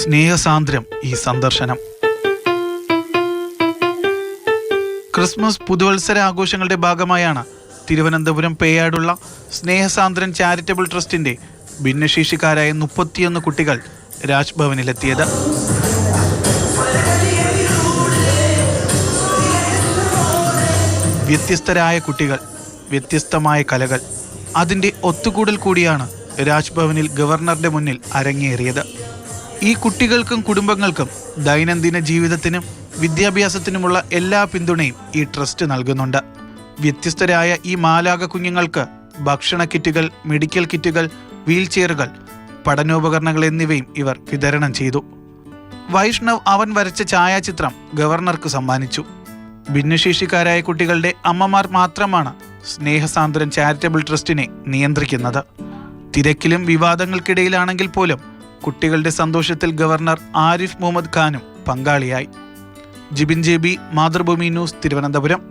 സ്നേഹസാന്ദ്രം ഈ സന്ദർശനം. ക്രിസ്മസ് പുതുവത്സര ആഘോഷങ്ങളുടെ ഭാഗമായാണ് തിരുവനന്തപുരം പേയാടുള്ള സ്നേഹസാന്ദ്രൻ ചാരിറ്റബിൾ ട്രസ്റ്റിന്റെ ഭിന്നശേഷിക്കാരായ 31 കുട്ടികൾ രാജ്ഭവനിലെത്തിയത്. വ്യത്യസ്തരായ കുട്ടികൾ, വ്യത്യസ്തമായ കലകൾ, അതിൻ്റെ ഒത്തുകൂടൽ കൂടിയാണ് രാജ്ഭവനിൽ ഗവർണറുടെ മുന്നിൽ അരങ്ങേറിയത്. ഈ കുട്ടികൾക്കും കുടുംബങ്ങൾക്കും ദൈനംദിന ജീവിതത്തിനും വിദ്യാഭ്യാസത്തിനുമുള്ള എല്ലാ പിന്തുണയും ഈ ട്രസ്റ്റ് നൽകുന്നുണ്ട്. വ്യത്യസ്തരായ ഈ മാലാഖ കുഞ്ഞുങ്ങൾക്ക് ഭക്ഷണ കിറ്റുകൾ, മെഡിക്കൽ കിറ്റുകൾ, വീൽ ചെയറുകൾ, പഠനോപകരണങ്ങൾ എന്നിവയും ഇവർ വിതരണം ചെയ്തു. വൈഷ്ണവ് അവൻ വരച്ച ഛായാചിത്രം ഗവർണർക്ക് സമ്മാനിച്ചു. ഭിന്നശേഷിക്കാരായ കുട്ടികളുടെ അമ്മമാർ മാത്രമാണ് സ്നേഹസാന്ദ്രൻ ചാരിറ്റബിൾ ട്രസ്റ്റിനെ നിയന്ത്രിക്കുന്നത്. തിരക്കിലും വിവാദങ്ങൾക്കിടയിലാണെങ്കിൽ പോലും കുട്ടികളുടെ സന്തോഷത്തിൽ ഗവർണർ ആരിഫ് മുഹമ്മദ് ഖാനും പങ്കാളിയായി. Jibin JB, Mathrubhumi news, Thiruvananthapuram.